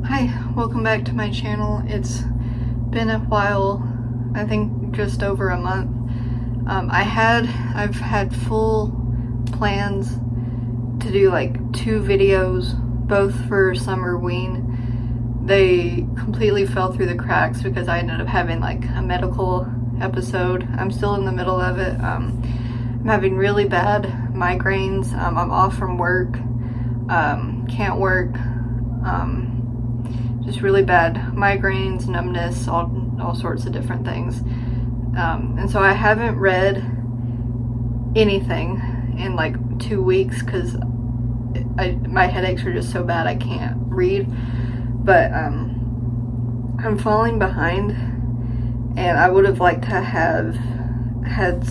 Hi, welcome back to my channel. It's been a while, I think just over a month. I've had full plans to do like 2 videos, both for Summerween. They completely fell through the cracks because I ended up having like a medical episode. I'm still in the middle of it. I'm having really bad migraines. I'm off from work, can't work. Just really bad migraines, numbness, all sorts of different things. And so I haven't read anything in like 2 weeks because my headaches are just so bad I can't read. But I'm falling behind, and I would have liked to have had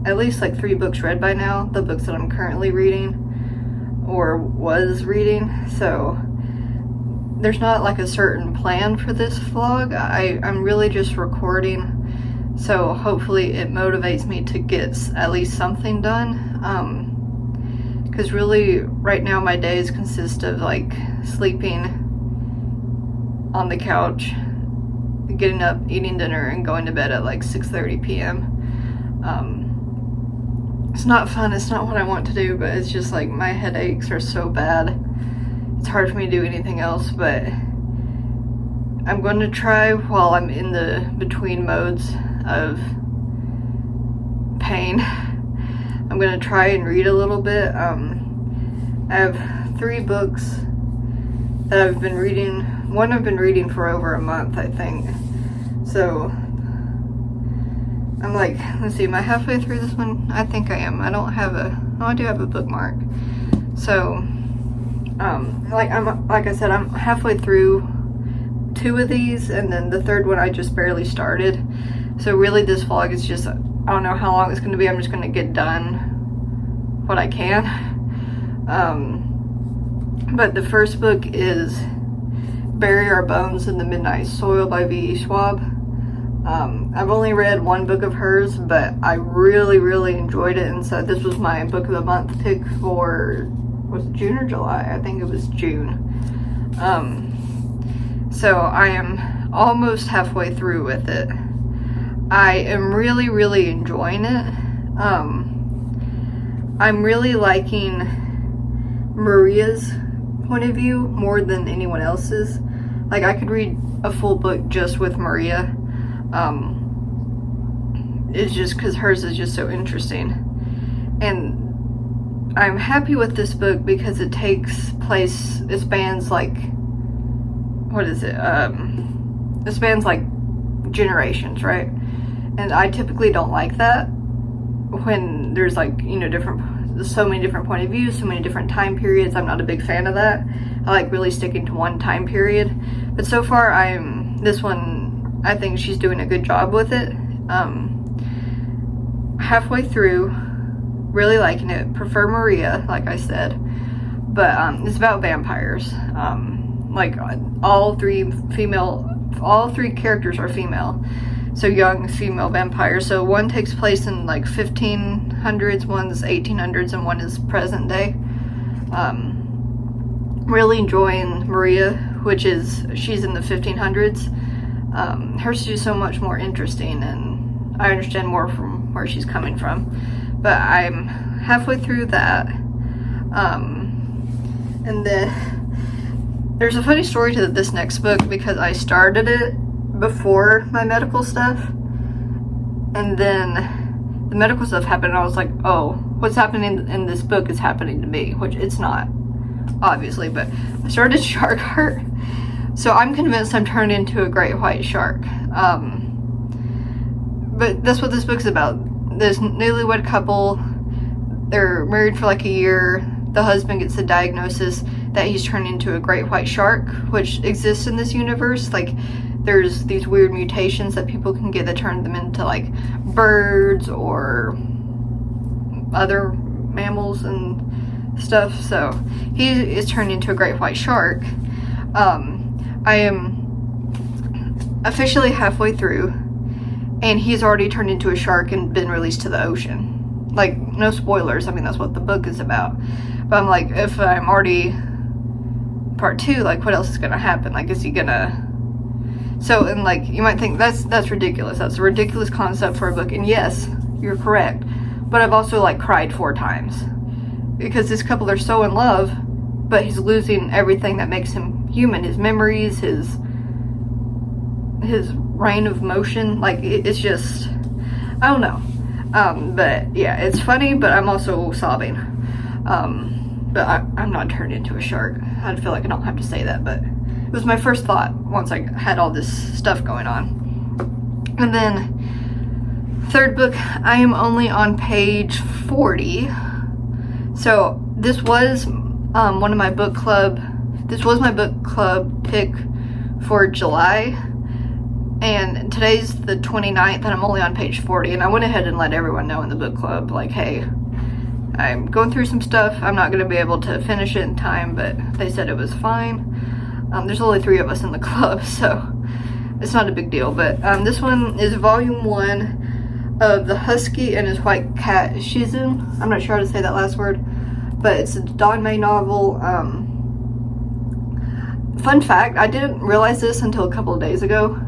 at least like 3 books read by now, the books that I'm currently reading or was reading. So there's not like a certain plan for this vlog. I'm really just recording, so hopefully it motivates me to get at least something done, because really right now my days consist of like sleeping on the couch, getting up, eating dinner, and going to bed at like 6:30 p.m. It's not fun, it's not what I want to do, but it's just like my headaches are so bad. It's hard for me to do anything else, but I'm going to try while I'm in the between modes of pain. I'm going to try and read a little bit. I have 3 books that I've been reading. One I've been reading for over a month, I think. So I'm like, let's see, am I halfway through this one? I think I am. I do have a bookmark. So like I said, I'm halfway through 2 of these, and then the 3rd one I just barely started. So really this vlog is just, I don't know how long it's going to be. I'm just going to get done what I can. But the first book is Bury Our Bones in the Midnight Soil by V.E. Schwab. I've only read 1 book of hers, but I really enjoyed it, and so this was my book of the month pick for, was it June or July? I think it was June. So I am almost halfway through with it. I am really enjoying it. I'm really liking Maria's point of view more than anyone else's. Like, I could read a full book just with Maria. It's just because hers is just so interesting. And I'm happy with this book because it spans like, what is it? It spans like generations, right? And I typically don't like that when there's like, you know, so many different point of views, so many different time periods. I'm not a big fan of that. I like really sticking to one time period. But so far, this one, I think she's doing a good job with it. Halfway through, really liking it. Prefer Maria, like I said, but it's about vampires. Like all 3 characters are female, so young female vampires. So one takes place in like 1500s, one's 1800s, and one is present day. Really enjoying Maria, she's in the 1500s. Hers is just so much more interesting, and I understand more from where she's coming from. But I'm halfway through that. And then there's a funny story to this next book because I started it before my medical stuff, and then the medical stuff happened, and I was like, oh, what's happening in this book is happening to me, which it's not, obviously. But I started Shark Heart, so I'm convinced I'm turned into a great white shark. But that's what this book's about. This newlywed couple, they're married for like a year. The husband gets a diagnosis that he's turned into a great white shark, which exists in this universe. Like, there's these weird mutations that people can get that turn them into like birds or other mammals and stuff. So he is turned into a great white shark. I am officially halfway through, and he's already turned into a shark and been released to the ocean. Like, no spoilers, I mean, that's what the book is about. But I'm like, if I'm already part 2, like, what else is gonna happen? Like, is he gonna... So, and like, you might think that's ridiculous. That's a ridiculous concept for a book. And yes, you're correct. But I've also, like, cried 4 times. Because this couple are so in love, but he's losing everything that makes him human. His memories, his range of motion. Like, it's just... I don't know. But yeah, it's funny, but I'm also sobbing. But I'm not turned into a shark. I feel like I don't have to say that, but it was my first thought once I had all this stuff going on. And then, 3rd book, I am only on page 40. So, this was one of my book club, this was my book club pick for July. And today's the 29th, and I'm only on page 40. And I went ahead and let everyone know in the book club, like, hey, I'm going through some stuff. I'm not going to be able to finish it in time, but they said it was fine. There's only 3 of us in the club, so it's not a big deal. But this one is volume 1 of The Husky and His White Cat Shizun. I'm not sure how to say that last word, but it's a Don May novel. Fun fact, I didn't realize this until a couple of days ago.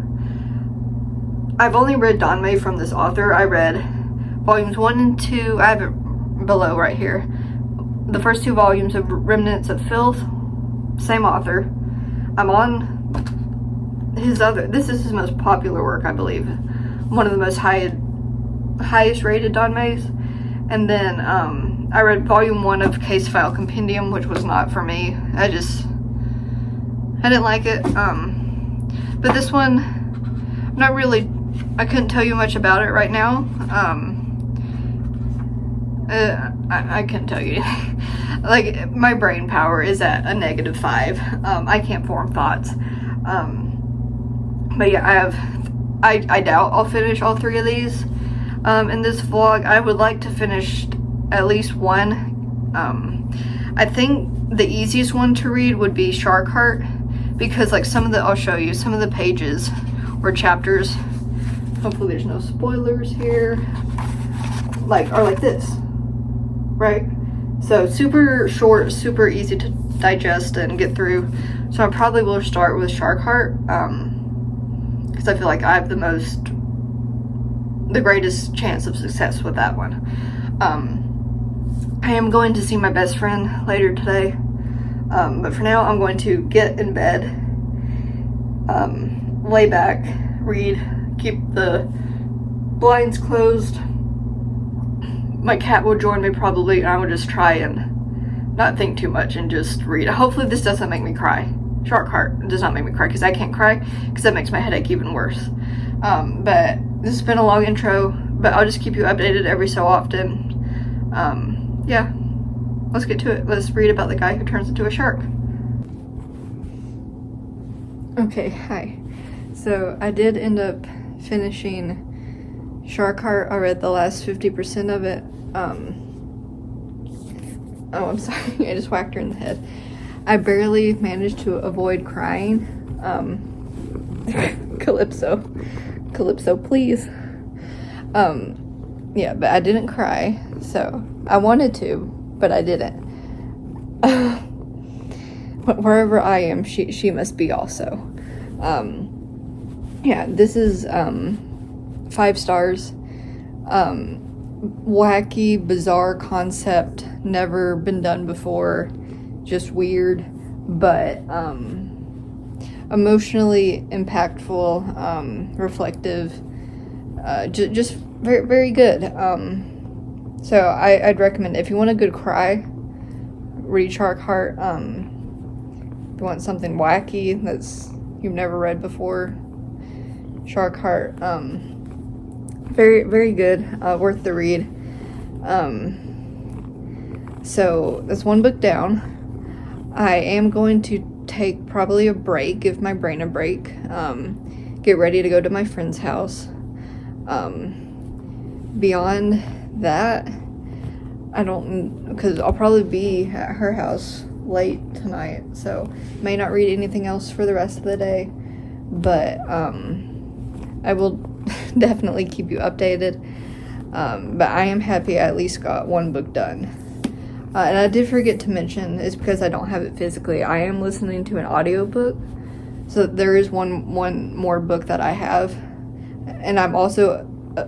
I've only read Don May from this author. I read volumes 1 and 2. I have it below right here. The first 2 volumes of Remnants of Filth. Same author. I'm on his other... This is his most popular work, I believe. One of the most highest rated Don Mays. And then I read volume 1 of Case File Compendium, which was not for me. I didn't like it. But this one, not really... I couldn't tell you much about it right now. I couldn't tell you anything. Like, my brain power is at a -5. I can't form thoughts. But yeah, I doubt I'll finish all 3 of these in this vlog. I would like to finish at least one. I think the easiest one to read would be Shark Heart, because like I'll show you some of the pages or chapters. Hopefully there's no spoilers here. Are like this, right? So super short, super easy to digest and get through. So I probably will start with Shark Heart, because I feel like I have the greatest chance of success with that one. I am going to see my best friend later today, but for now I'm going to get in bed, lay back, read, keep the blinds closed. My cat will join me probably, and I will just try and not think too much and just read. Hopefully this doesn't make me cry. Shark Heart does not make me cry, because I can't cry, because that makes my headache even worse. But this has been a long intro, but I'll just keep you updated every so often. Yeah, let's get to it. Let's read about the guy who turns into a shark. Okay, hi. So I did end up finishing Shark Heart. I read the last 50% of it. Oh, I'm sorry. I just whacked her in the head. I barely managed to avoid crying. Calypso, please. Yeah, but I didn't cry. So I wanted to, but I didn't. Wherever I am, she must be also. Yeah, this is 5 stars. Wacky, bizarre concept, never been done before, just weird, but emotionally impactful, reflective, just very, very good. So I'd recommend, if you want a good cry, read Shark Heart. If you want something wacky that's you've never read before, Shark Heart. Very, very good, worth the read. So that's 1 book down. I am going to take probably a break, give my brain a break, get ready to go to my friend's house. Beyond that, I don't, because I'll probably be at her house late tonight, so may not read anything else for the rest of the day, but I will definitely keep you updated. But I am happy I at least got 1 book done. And I did forget to mention, it's because I don't have it physically, I am listening to an audiobook. So there is one more book that I have. And I'm also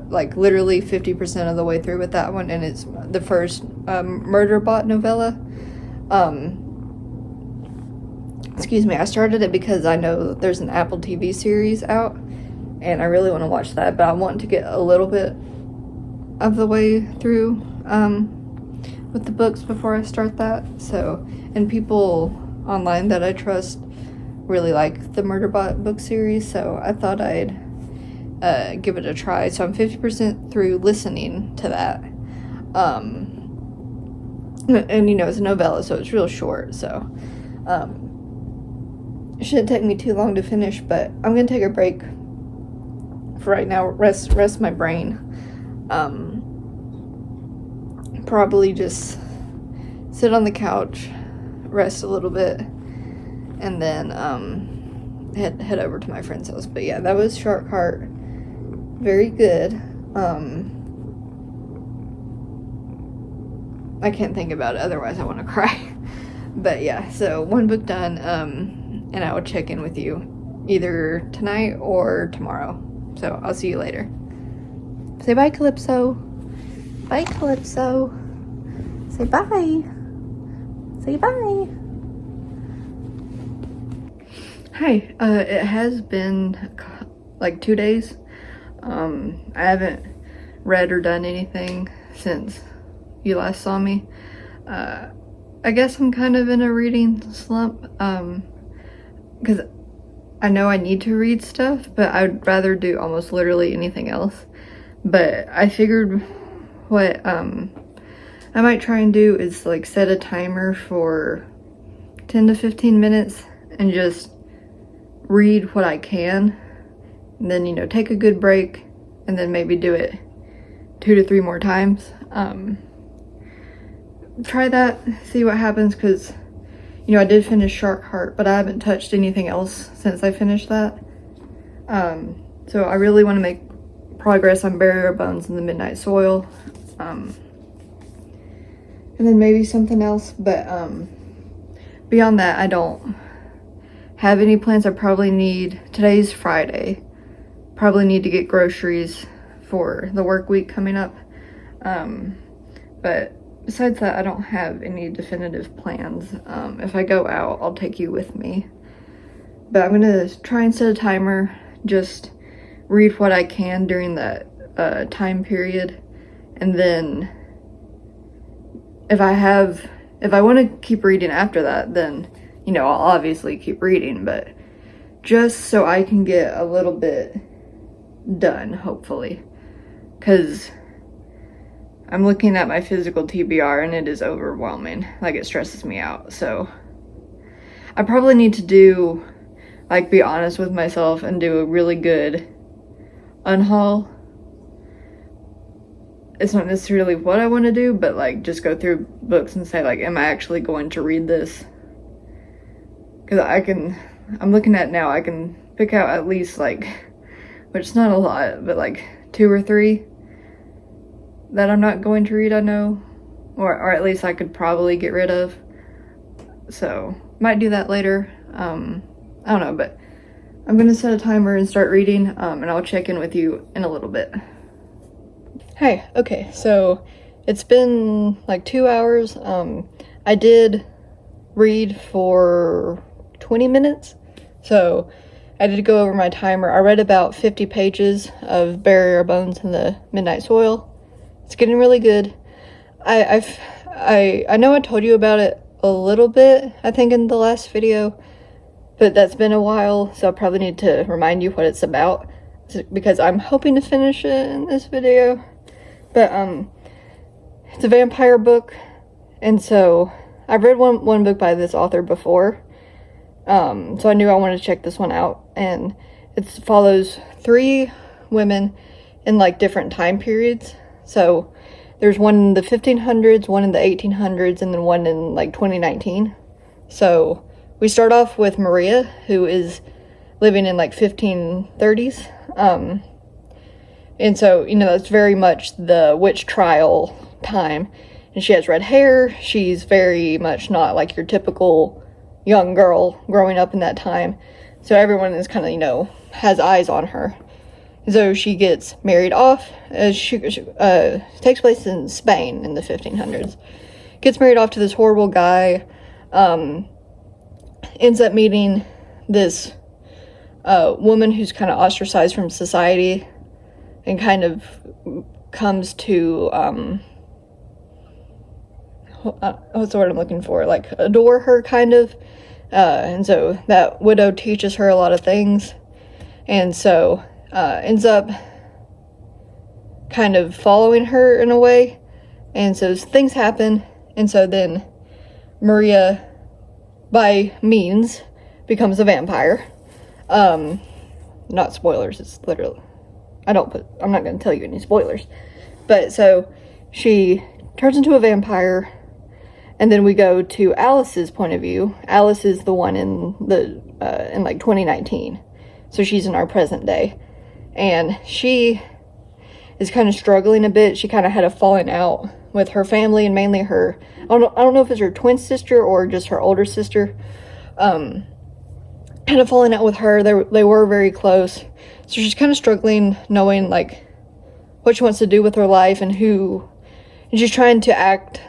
like literally 50% of the way through with that one. And it's the first Murder Bot novella. Excuse me, I started it because I know there's an Apple TV series out. And I really want to watch that. But I want to get a little bit of the way through with the books before I start that. So, and people online that I trust really like the Murderbot book series, so I thought I'd give it a try. So I'm 50% through listening to that. And you know, it's a novella, so it's real short, so it shouldn't take me too long to finish, but I'm gonna take a break for right now, rest my brain. Probably just sit on the couch, rest a little bit, and then head over to my friend's house. But yeah, that was Shark Heart. Very good. I can't think about it, otherwise I want to cry. But yeah, so one book done, and I will check in with you either tonight or tomorrow. So I'll see you later. Say bye, Calypso. Bye, Calypso. Say bye. Say bye. Hi. It has been like 2 days. I haven't read or done anything since you last saw me. I guess I'm kind of in a reading slump. Because I know I need to read stuff, but I'd rather do almost literally anything else. But I figured what I might try and do is like set a timer for 10 to 15 minutes and just read what I can, and then, you know, take a good break, and then maybe do it 2 to 3 more times. Try that, see what happens, because, you know, I did finish Shark Heart, but I haven't touched anything else since I finished that. So I really want to make progress on Barrier Bones and the Midnight Soil. And then maybe something else, but beyond that, I don't have any plans. I probably need, today's Friday, probably need to get groceries for the work week coming up. But besides that, I don't have any definitive plans. If I go out, I'll take you with me. But I'm gonna try and set a timer, just read what I can during that time period, and then if I want to keep reading after that, then, you know, I'll obviously keep reading, but just so I can get a little bit done, hopefully, because I'm looking at my physical TBR and it is overwhelming. Like, it stresses me out. So I probably need to do, like, be honest with myself and do a really good unhaul. It's not necessarily what I want to do, but like just go through books and say, like, am I actually going to read this? Because I'm looking at now, I can pick out at least, like, which is not a lot, but like 2 or 3 that I'm not going to read, I know, or at least I could probably get rid of. So might do that later. I don't know, but I'm gonna set a timer and start reading, and I'll check in with you in a little bit. Hey, okay, so it's been like 2 hours. I did read for 20 minutes, so I did go over my timer. I read about 50 pages of Barrier Bones and the Midnight Soil. It's getting really good. I know I told you about it a little bit, I think, in the last video, but that's been a while, so I probably need to remind you what it's about, because I'm hoping to finish it in this video. But it's a vampire book, and so I've read one book by this author before, so I knew I wanted to check this one out. And it follows 3 women in like different time periods. So there's one in the 1500s, one in the 1800s, and then one in like 2019. So we start off with Maria, who is living in like 1530s. And so, you know, that's very much the witch trial time. and she has red hair. She's very much not like your typical young girl growing up in that time. So everyone is kind of, you know, has eyes on her. So she gets married off. She takes place in Spain in the 1500s. Gets married off to this horrible guy. Ends up meeting this woman who's kind of ostracized from society, and kind of comes to what's the word I'm looking for? Like, adore her, kind of. And so that widow teaches her a lot of things, and so ends up kind of following her in a way. And so things happen, and so then Maria, by means, becomes a vampire. Not spoilers, it's literally, I'm not going to tell you any spoilers. But so she turns into a vampire, and then we go to Alice's point of view. Alice is the one in like 2019. So she's in our present day. And she is kind of struggling a bit. She kind of had a falling out with her family, and mainly her, I don't know if it's her twin sister or just her older sister. Kind of falling out with her. They were very close. So she's kind of struggling, knowing like what she wants to do with her life, and she's trying to act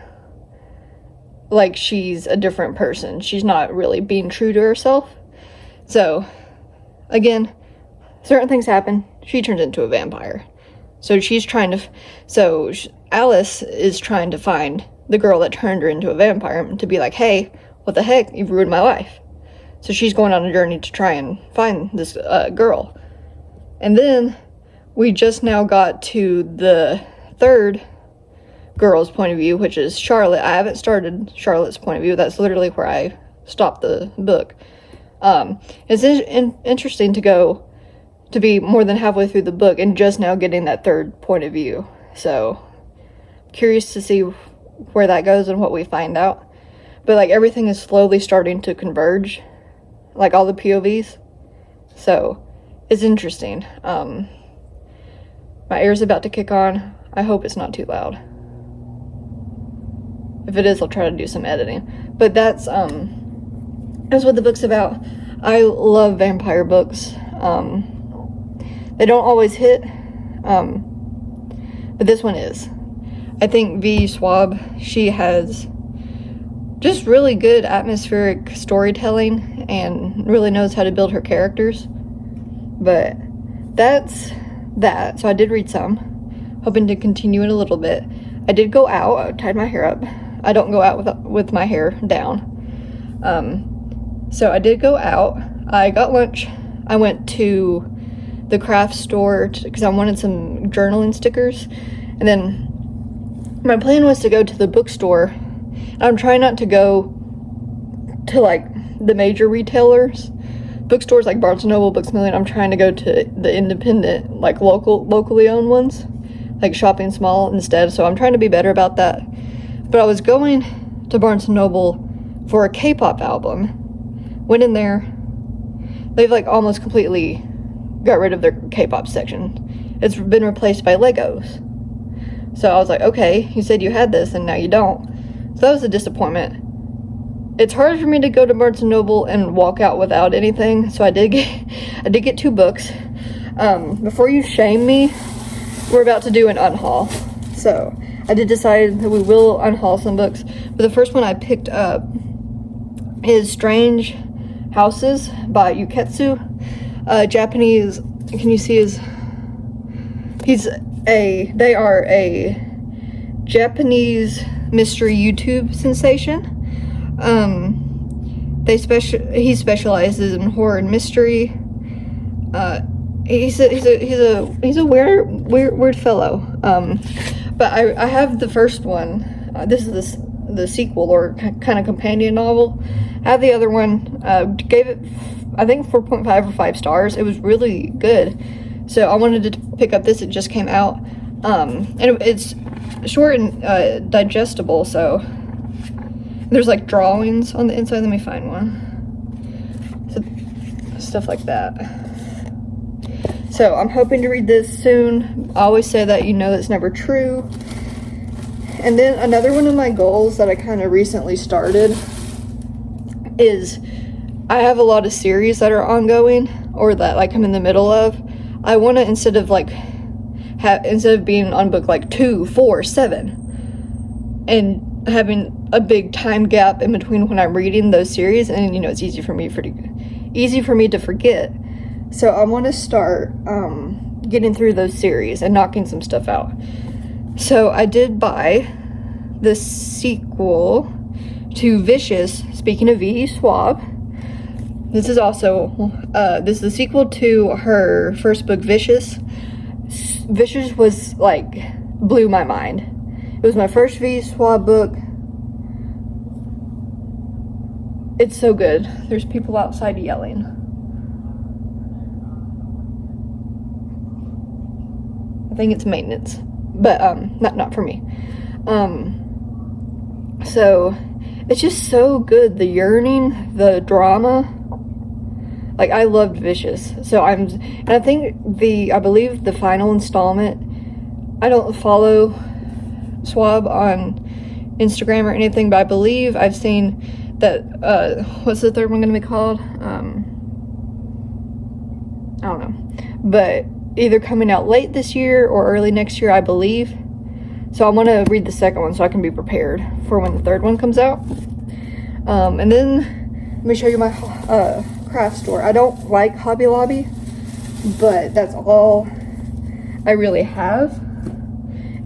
like she's a different person. She's not really being true to herself. So again, certain things happen. She turns into a vampire. So Alice is trying to find the girl that turned her into a vampire, to be like, hey, what the heck, you've ruined my life. So she's going on a journey to try and find this girl. And then we just now got to the third girl's point of view, which is Charlotte. I haven't started Charlotte's point of view. That's literally where I stopped the book. It's interesting to be more than halfway through the book and just now getting that third point of view. So curious to see where that goes and what we find out. But like, everything is slowly starting to converge, like all the POVs. So it's interesting. My ear's about to kick on. I hope it's not too loud. If it is, I'll try to do some editing. But that's what the book's about. I love vampire books. They don't always hit, but this one is. I think V. Schwab, she has just really good atmospheric storytelling and really knows how to build her characters. But that's that. So I did read some, hoping to continue it a little bit. I did go out. I tied my hair up. I don't go out with my hair down. So I did go out. I got lunch. I went to the craft store because I wanted some journaling stickers. And then my plan was to go to the bookstore. I'm trying not to go to like the major retailers, bookstores like Barnes & Noble, Books A Million. I'm trying to go to the independent, like locally owned ones, like shopping small instead. So I'm trying to be better about that. But I was going to Barnes & Noble for a K-pop album. Went in there. They've like almost completely got rid of their K-pop section. It's been replaced by Legos. So I was like, okay, you said you had this and now you don't. So that was a disappointment. It's hard for me to go to Barnes & Noble and walk out without anything. So I did get 2 books. Before you shame me, we're about to do an unhaul. So I did decide that we will unhaul some books. But the first one I picked up is Strange Houses by Yuketsu. Japanese, can you see they are a Japanese mystery YouTube sensation. He specializes in horror and mystery. He's a weird fellow. But I have the first one. This is the sequel or kind of companion novel. I have the other one. Gave it, I think, 4.5 or 5 stars. It was really good. So I wanted to pick up this. It just came out. And it's short and digestible. So there's like drawings on the inside. Let me find one. So, stuff like that. So I'm hoping to read this soon. I always say that, that's never true. And then another one of my goals that I kind of recently started is I have a lot of series that are ongoing or that like I'm in the middle of. I want to, instead of being on book like 2, 4, 7 and having a big time gap in between when I'm reading those series, and it's easy for me to forget. So I want to start getting through those series and knocking some stuff out. So I did buy the sequel to Vicious. Speaking of V.E. Schwab, this is the sequel to her first book, Vicious. Vicious was like, blew my mind. It was my first V.E. Schwab book. It's so good. There's people outside yelling. I think it's maintenance, but not for me. So it's just so good. The yearning, the drama. Like, I loved Vicious. So I believe the final installment, I don't follow Schwab on Instagram or anything, but I believe I've seen that, what's the third one going to be called? I don't know. But either coming out late this year or early next year, I believe. So I want to read the second one so I can be prepared for when the third one comes out. And then let me show you my craft store. I don't like Hobby Lobby, but that's all I really have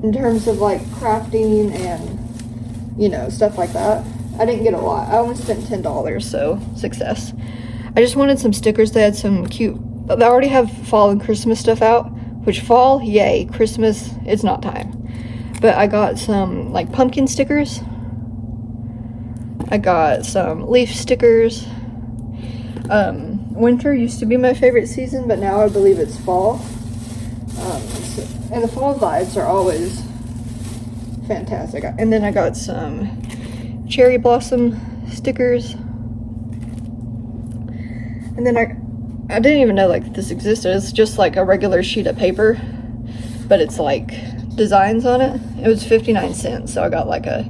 in terms of like crafting and stuff like that. I didn't get a lot. I only spent $10, so success. I just wanted some stickers. They had some cute, they already have fall and Christmas stuff out, which fall, yay. Christmas, it's not time. But I got some like pumpkin stickers. I got some leaf stickers. Winter used to be my favorite season, but now I believe it's fall. And the fall vibes are always fantastic. And then I got some cherry blossom stickers. And then I didn't even know like this existed. It's just like a regular sheet of paper, but it's like designs on it. It was 59 cents, so I got like a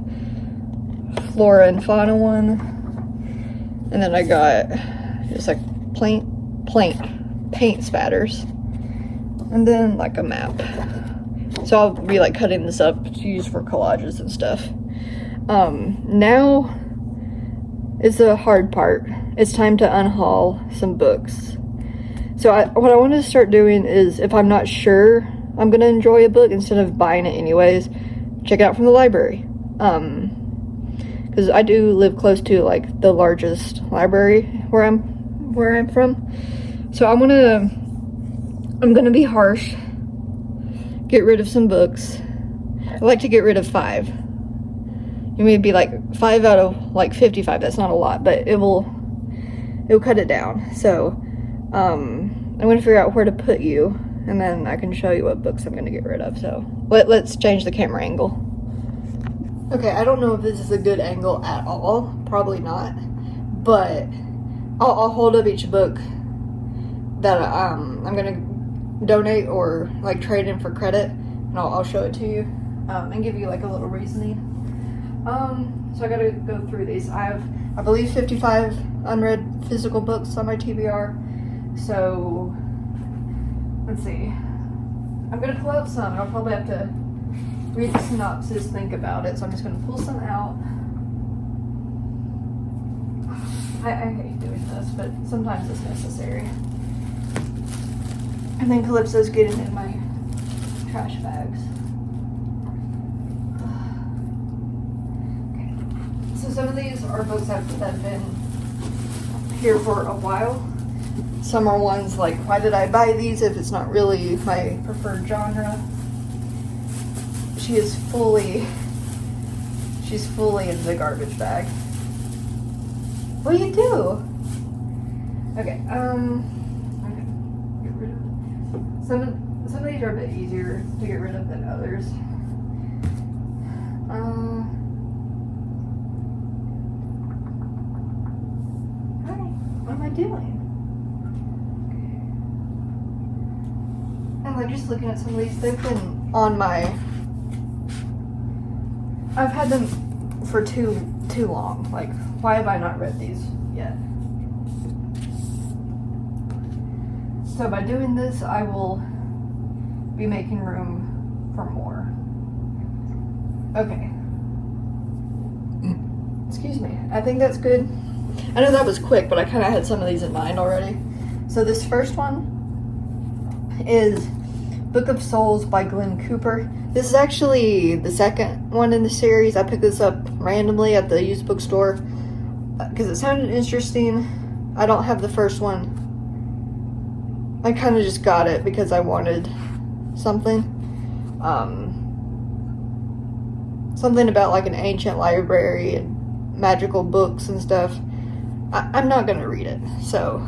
flora and fauna one. And then I got just like paint spatters, and then like a map. So I'll be like cutting this up to use for collages and stuff. Now is the hard part. It's time to unhaul some books. So what I want to start doing is, if I'm not sure I'm gonna enjoy a book, instead of buying it anyways, check it out from the library. Because I do live close to like the largest library where I'm from. So I'm gonna be harsh, get rid of some books. I like to get rid of 5. It may be like 5 out of like 55. That's not a lot, but it'll cut it down. So I'm gonna figure out where to put you, and then I can show you what books I'm gonna get rid of. So let's change the camera angle. Okay, I don't know if this is a good angle at all. Probably not. But I'll hold up each book that I'm gonna donate or like trade in for credit, and I'll show it to you and give you like a little reasoning. So I gotta go through these. I have, I believe, 55 unread physical books on my TBR. So let's see. I'm gonna pull out some. I'll probably have to read the synopsis, think about it. So I'm just gonna pull some out. I hate doing this, but sometimes it's necessary. And then Calypso's getting in my trash bags. Okay. So some of these are books that have been here for a while. Some are ones like, why did I buy these if it's not really my preferred genre? She's fully in the garbage bag. What do you do? Okay, get rid of some of these are a bit easier to get rid of than others. Hi, what am I doing? And like just looking at some of these, they've been on my I've had them for too long. Like, why have I not read these yet? So by doing this, I will be making room for more. Okay. Excuse me. I think that's good. I know that was quick, but I kind of had some of these in mind already. So this first one is Book of Souls by Glenn Cooper. This is actually the second one in the series. I picked this up randomly at the used bookstore because it sounded interesting. I don't have the first one. I kind of just got it because I wanted something. Something about like an ancient library and magical books and stuff. I'm not going to read it, so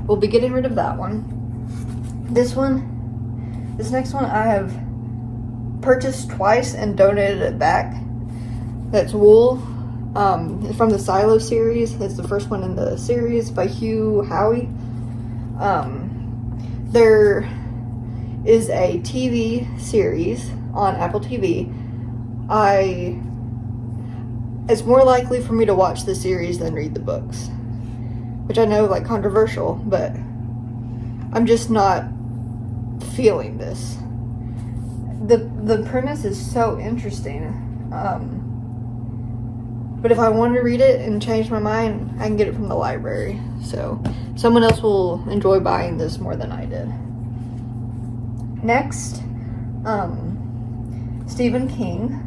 we'll be getting rid of that one. This next one I have purchased twice and donated it back. That's Wool, from the Silo series. It's the first one in the series by Hugh Howey. There is a TV series on Apple TV. It's more likely for me to watch the series than read the books, which I know, like, controversial, but I'm just not feeling this. The premise is so interesting, but if I want to read it and change my mind, I can get it from the library. So someone else will enjoy buying this more than I did. Next, Stephen King.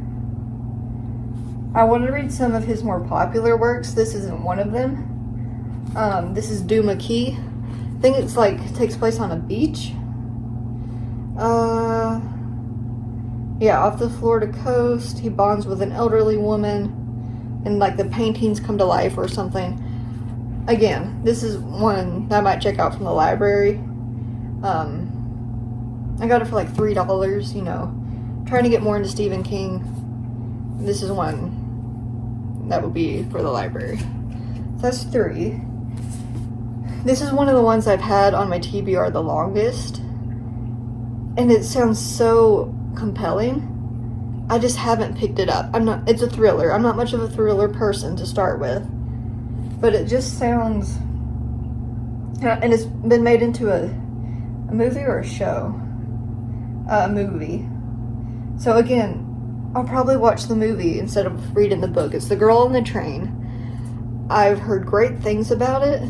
I want to read some of his more popular works. This isn't one of them. This is Duma Key. I think it's like takes place on a beach. Yeah, off the Florida coast. He bonds with an elderly woman, and like the paintings come to life or something. Again, this is one that I might check out from the library. I got it for like $3. You know, trying to get more into Stephen King. This is one that would be for the library. So that's 3. This is one of the ones I've had on my TBR the longest, and it sounds so compelling. I just haven't picked it up. It's a thriller. I'm not much of a thriller person to start with, but it just sounds, and it's been made into a movie or a show? A movie. So again, I'll probably watch the movie instead of reading the book. It's The Girl on the Train. I've heard great things about it,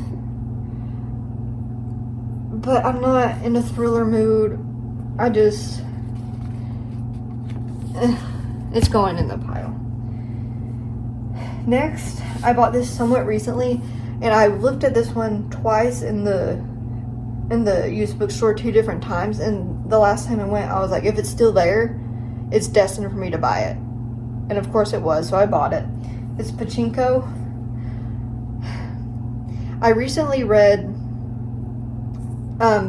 but I'm not in a thriller mood. It's going in the pile. Next, I bought this somewhat recently, and I looked at this one twice in the used bookstore 2 different times, and the last time I went, I was like, if it's still there, it's destined for me to buy it. And of course it was, so I bought it. It's Pachinko. I recently read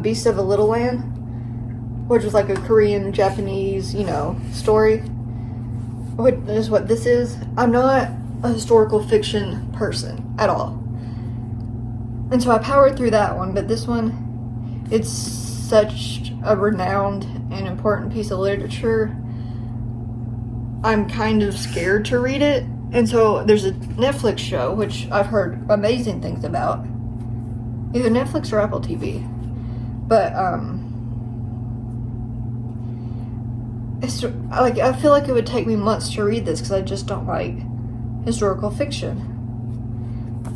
Beast of a Little Land, which was like a Korean, Japanese, story. Which is what this is. I'm not a historical fiction person at all. And so I powered through that one, but this one, it's such a renowned and important piece of literature. I'm kind of scared to read it. And so there's a Netflix show, which I've heard amazing things about. Either Netflix or Apple TV. But, it's like, I feel like it would take me months to read this because I just don't like historical fiction.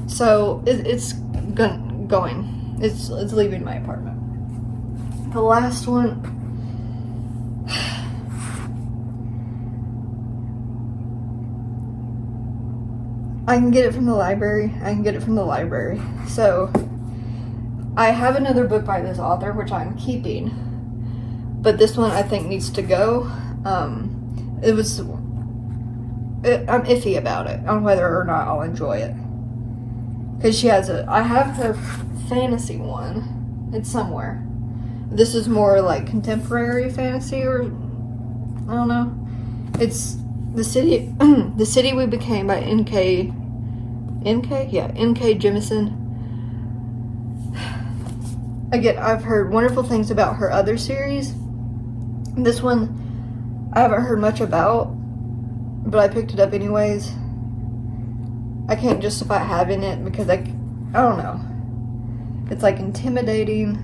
So it's going. It's leaving my apartment. The last one. I can get it from the library. So I have another book by this author, which I'm keeping. But this one I think needs to go. I'm iffy about it, on whether or not I'll enjoy it. Because I have her fantasy one. It's somewhere. This is more like contemporary fantasy, or I don't know. It's The City We Became by N.K. Jemisin. Again, I've heard wonderful things about her other series. This one, I haven't heard much about, but I picked it up anyways. I can't justify having it because I don't know. It's like intimidating.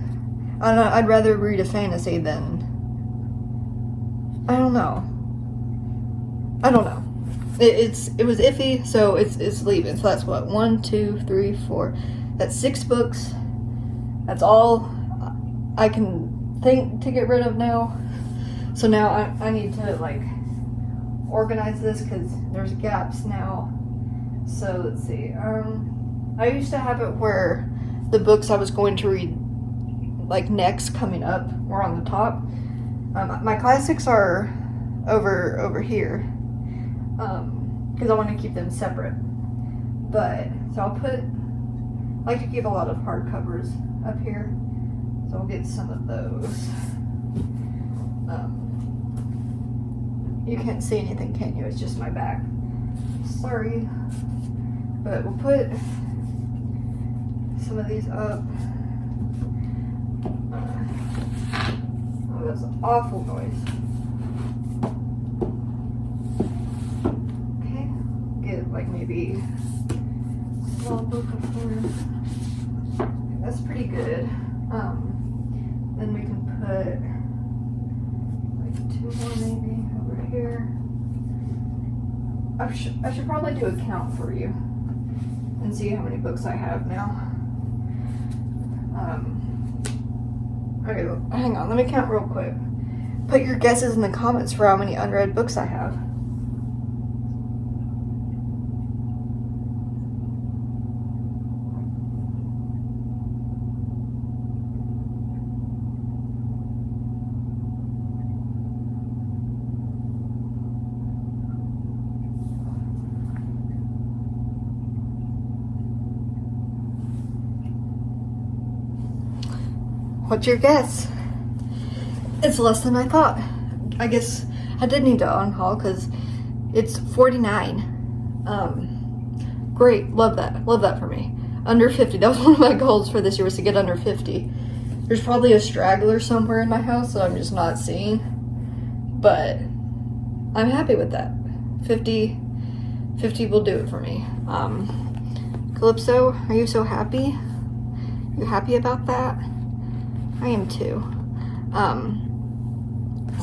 I don't know, I'd rather read a fantasy than, I don't know. It was iffy, so it's leaving. So that's what, 1, 2, 3, 4. That's 6 books. That's all I can think to get rid of now. So now I need to like organize this because there's gaps now. So let's see. I used to have it where the books I was going to read like next coming up were on the top. My classics are over here because I want to keep them separate. But so I like to keep a lot of hardcovers up here, so I'll get some of those. You can't see anything, can you? It's just my back. Sorry, but we'll put some of these up. Oh, that's an awful noise. Okay, get like maybe a small book up there. That's pretty good. Then we can put like 2 more maybe over here. I should probably do a count for you and see how many books I have now. Okay, hang on, let me count real quick. Put your guesses in the comments for how many unread books I have. What's your guess? It's less than I thought. I guess I did need to unhaul because it's 49. Great, love that for me. Under 50, that was one of my goals for this year, was to get under 50. There's probably a straggler somewhere in my house that I'm just not seeing, but I'm happy with that. 50 will do it for me. Calypso, are you so happy? You happy about that? I am too.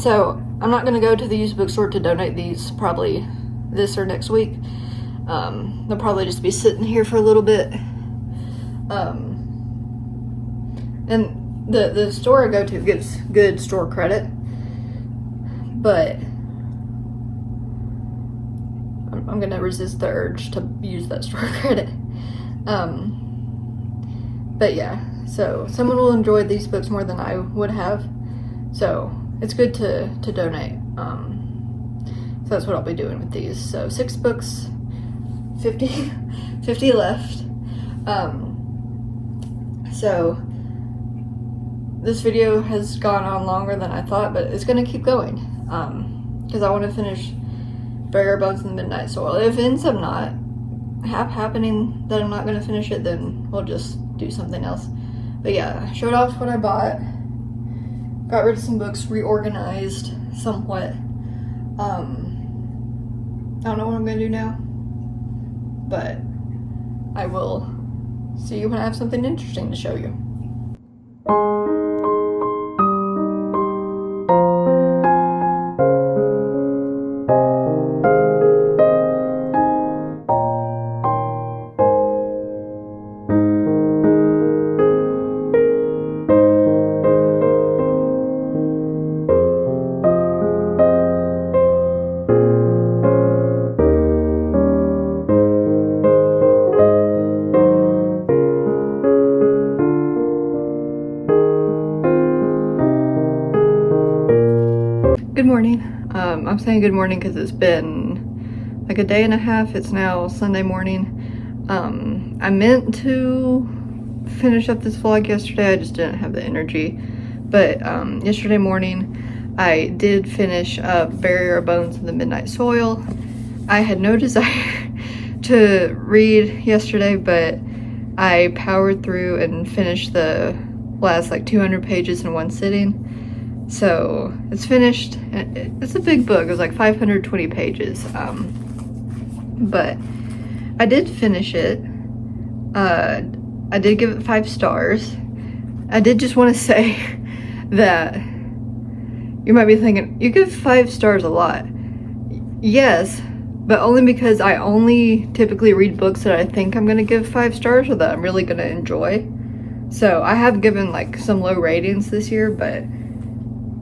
So I'm not gonna go to the used bookstore to donate these probably this or next week. They'll probably just be sitting here for a little bit. And the store I go to gives good store credit, but I'm gonna resist the urge to use that store credit. But yeah. So someone will enjoy these books more than I would have. So it's good to donate. So that's what I'll be doing with these. So 6 books, 50 left. So this video has gone on longer than I thought, but it's gonna keep going. Because I want to finish Burial Bones in the Midnight Soil. If it ends up not happening that I'm not gonna finish it, then we'll just do something else. But yeah, showed off what I bought, got rid of some books, reorganized somewhat. I don't know what I'm gonna do now, but I will see you when I have something interesting to show you. Good morning. I'm saying good morning because it's been like a day and a half. It's now Sunday morning. I meant to finish up this vlog yesterday. I just didn't have the energy. But yesterday morning, I did finish up Bury Our Bones in the Midnight Soil. I had no desire to read yesterday, but I powered through and finished the last like 200 pages in one sitting. So it's finished. It's a big book. It was like 520 pages. But I did finish it. I did give it 5 stars. I did just want to say that you might be thinking, you give 5 stars a lot. Yes, but only because I only typically read books that I think I'm going to give 5 stars or that I'm really going to enjoy. So I have given like some low ratings this year, but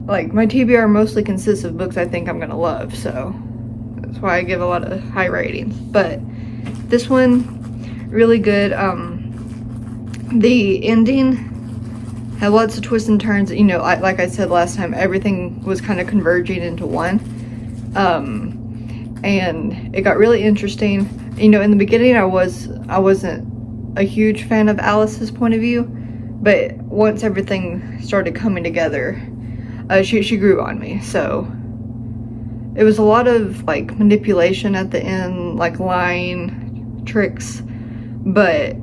like my TBR mostly consists of books I think I'm going to love. So that's why I give a lot of high ratings. But this one, really good. The ending had lots of twists and turns. You know, like I said last time, everything was kind of converging into one. And it got really interesting. You know, in the beginning I wasn't a huge fan of Alice's point of view, but once everything started coming together, she grew on me. So it was a lot of like manipulation at the end, like lying, tricks, but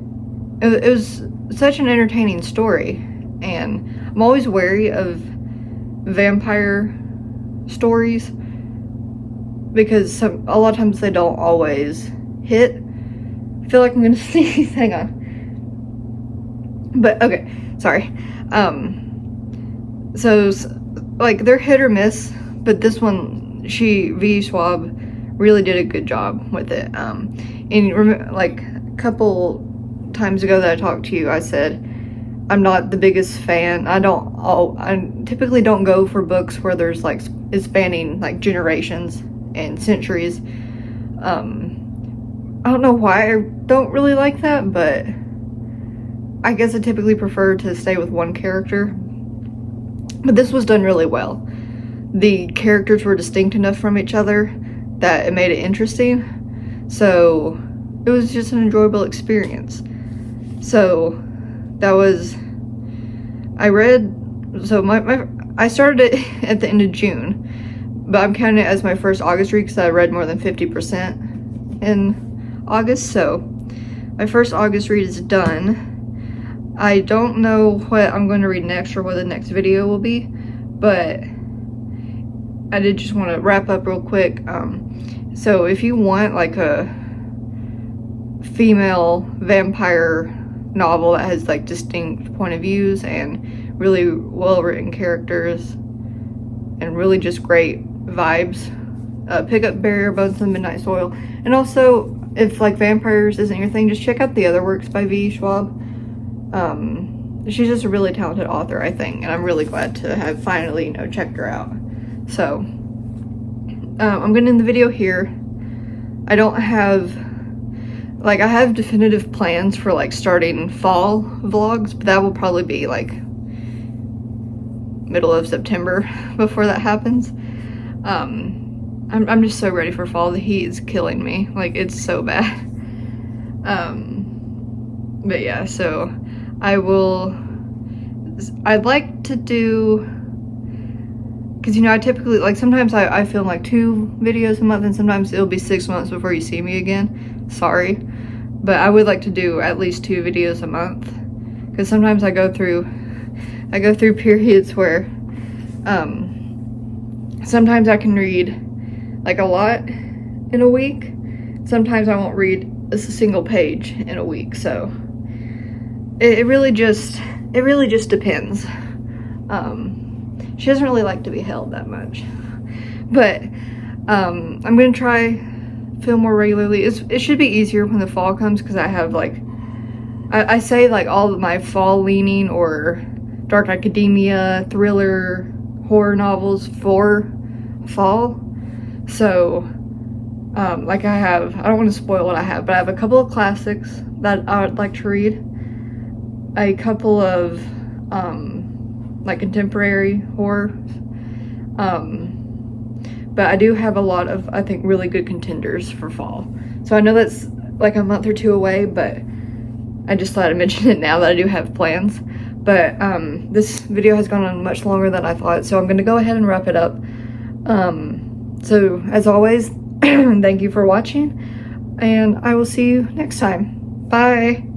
it was such an entertaining story. And I'm always wary of vampire stories because a lot of times they don't always hit. I feel like I'm gonna sneeze. Hang on. But okay, sorry. So like they're hit or miss, but this one, V. Schwab really did a good job with it. And like a couple times ago that I talked to you, I said I'm not the biggest fan. I typically don't go for books where there's like it's spanning like generations and centuries. I don't know why I don't really like that, but I guess I typically prefer to stay with one character. But this was done really well. The characters were distinct enough from each other that it made it interesting. So it was just an enjoyable experience. So that was, I started it at the end of June, but I'm counting it as my first August read because I read more than 50% in August. So my first August read is done. I don't know what I'm going to read next or what the next video will be, but I did just want to wrap up real quick. So if you want like a female vampire novel that has like distinct point of views and really well written characters and really just great vibes, pick up Barrier Bones and Midnight Soil. And also, if like vampires isn't your thing, just check out the other works by V. Schwab. She's just a really talented author, I think, and I'm really glad to have finally, checked her out. So I'm gonna end the video here. I don't have I have definitive plans for like starting fall vlogs, but that will probably be like middle of September before that happens. I'm just so ready for fall. The heat is killing me. Like, it's so bad. But yeah, so I'd like to do, because I typically, like, sometimes I film like 2 videos a month, and sometimes it'll be 6 months before you see me again. Sorry, but I would like to do at least 2 videos a month, because sometimes I go through periods where sometimes I can read like a lot in a week. Sometimes I won't read a single page in a week. So it really just depends. She doesn't really like to be held that much, but I'm gonna try film more regularly. It should be easier when the fall comes, because I have like I say like all of my fall leaning or dark academia, thriller, horror novels for fall. So like I don't want to spoil what I have, but I have a couple of classics that I would like to read, a couple of like contemporary horror, but I do have a lot of, I think, really good contenders for fall. So I know that's like a month or 2 away, but I just thought I'd mention it now that I do have plans. But this video has gone on much longer than I thought, so I'm going to go ahead and wrap it up. So as always, thank you for watching, and I will see you next time. Bye!